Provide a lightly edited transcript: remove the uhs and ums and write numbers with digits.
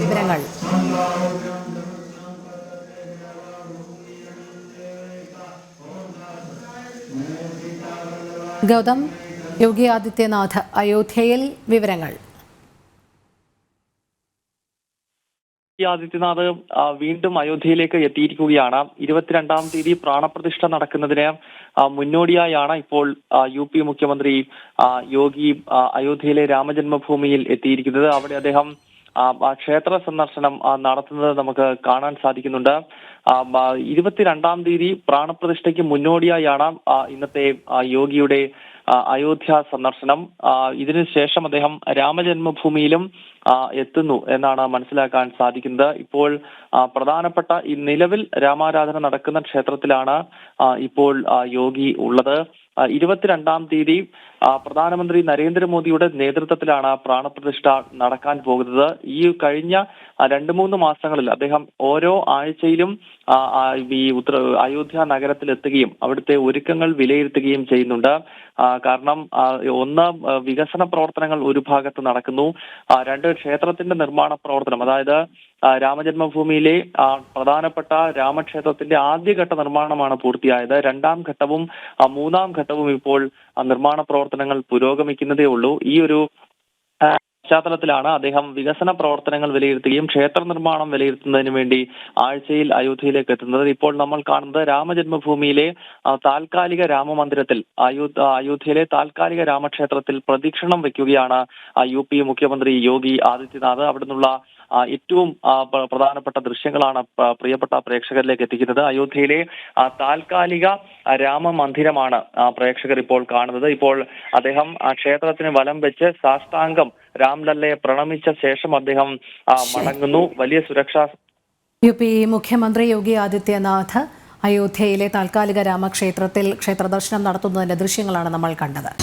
വിവരങ്ങൾ ഗൗതം, യോഗി ആദിത്യനാഥ് അയോധ്യയിൽ വിവരങ്ങൾ. ആദിത്യനാഥ് വീണ്ടും അയോധ്യയിലേക്ക് എത്തിയിരിക്കുകയാണ്. 22-ാം തീയതി പ്രാണപ്രതിഷ്ഠ നടക്കുന്നതിന് മുന്നോടിയായാണ് ഇപ്പോൾ UP മുഖ്യമന്ത്രി യോഗി അയോധ്യയിലെ രാമജന്മഭൂമിയിൽ എത്തിയിരിക്കുന്നത്. അവിടെ അദ്ദേഹം ക്ഷേത്ര സന്ദർശനം നടത്തുന്നത് നമുക്ക് കാണാൻ സാധിക്കുന്നുണ്ട്. 22-ാം തീയതി പ്രാണപ്രതിഷ്ഠയ്ക്ക് മുന്നോടിയായാണ് ഇന്നത്തെ യോഗിയുടെ അയോധ്യ സന്ദർശനം. ഇതിനുശേഷം അദ്ദേഹം രാമജന്മഭൂമിയിലും എത്തുന്നു എന്നാണ് മനസ്സിലാക്കാൻ സാധിക്കുന്നത്. ഇപ്പോൾ പ്രധാനപ്പെട്ട ഈ നിലവിൽ രാമാരാധന നടക്കുന്ന ക്ഷേത്രത്തിലാണ് ഇപ്പോൾ യോഗി ഉള്ളത്. 22-ാം തീയതി പ്രധാനമന്ത്രി നരേന്ദ്രമോദിയുടെ നേതൃത്വത്തിലാണ് പ്രാണപ്രതിഷ്ഠ നടക്കാൻ പോകുന്നത്. ഈ കഴിഞ്ഞ 2-3 മാസങ്ങളിൽ അദ്ദേഹം ഓരോ ആഴ്ചയിലും ഈ അയോധ്യ നഗരത്തിലെത്തുകയും അവിടുത്തെ ഒരുക്കങ്ങൾ വിലയിരുത്തുകയും ചെയ്യുന്നുണ്ട്. കാരണം ഒന്ന്, വികസന പ്രവർത്തനങ്ങൾ ഒരു ഭാഗത്ത് നടക്കുന്നു. 2, ക്ഷേത്രത്തിന്റെ നിർമ്മാണ പ്രവർത്തനം, അതായത് രാമജന്മഭൂമിയിലെ പ്രധാനപ്പെട്ട രാമക്ഷേത്രത്തിന്റെ ആദ്യഘട്ട നിർമ്മാണമാണ് പൂർത്തിയായത്. 2-ാം ഘട്ടവും 3-ാം ഘട്ടവും ഇപ്പോൾ നിർമ്മാണ പ്രവർത്തനങ്ങൾ പുരോഗമിക്കുന്നതേ ഉള്ളൂ. ഈ ഒരു പശ്ചാത്തലത്തിലാണ് അദ്ദേഹം വികസന പ്രവർത്തനങ്ങൾ വിലയിരുത്തുകയും ക്ഷേത്ര നിർമ്മാണം വിലയിരുത്തുന്നതിന് വേണ്ടി ആഴ്ചയിൽ അയോധ്യയിലേക്ക് എത്തുന്നത്. ഇപ്പോൾ നമ്മൾ കാണുന്നത് രാമജന്മഭൂമിയിലെ താൽക്കാലിക രാമമന്ദിരത്തിൽ അയോധ്യയിലെ താൽക്കാലിക രാമക്ഷേത്രത്തിൽ പ്രദക്ഷിണം വെക്കുകയാണ് UP മുഖ്യമന്ത്രി യോഗി ആദിത്യനാഥ്. അവിടുന്നുള്ള ഏറ്റവും പ്രധാനപ്പെട്ട ദൃശ്യങ്ങളാണ് പ്രിയപ്പെട്ട പ്രേക്ഷകരിലേക്ക് എത്തിക്കുന്നത്. അയോധ്യയിലെ താൽക്കാലിക രാമമന്ദിരമാണ് പ്രേക്ഷകർ ഇപ്പോൾ കാണുന്നത്. ഇപ്പോൾ അദ്ദേഹം ക്ഷേത്രത്തിന് വലം വെച്ച് സാഷ്ടാംഗം രാംലല്ലയെ പ്രണമിച്ച ശേഷം അദ്ദേഹം മടങ്ങുന്നു. വലിയ സുരക്ഷാ UP മുഖ്യമന്ത്രി യോഗി ആദിത്യനാഥ് അയോധ്യയിലെ താൽക്കാലിക രാമക്ഷേത്രത്തിൽ ക്ഷേത്രദർശനം നടത്തുന്നതിന്റെ ദൃശ്യങ്ങളാണ് നമ്മൾ കണ്ടത്.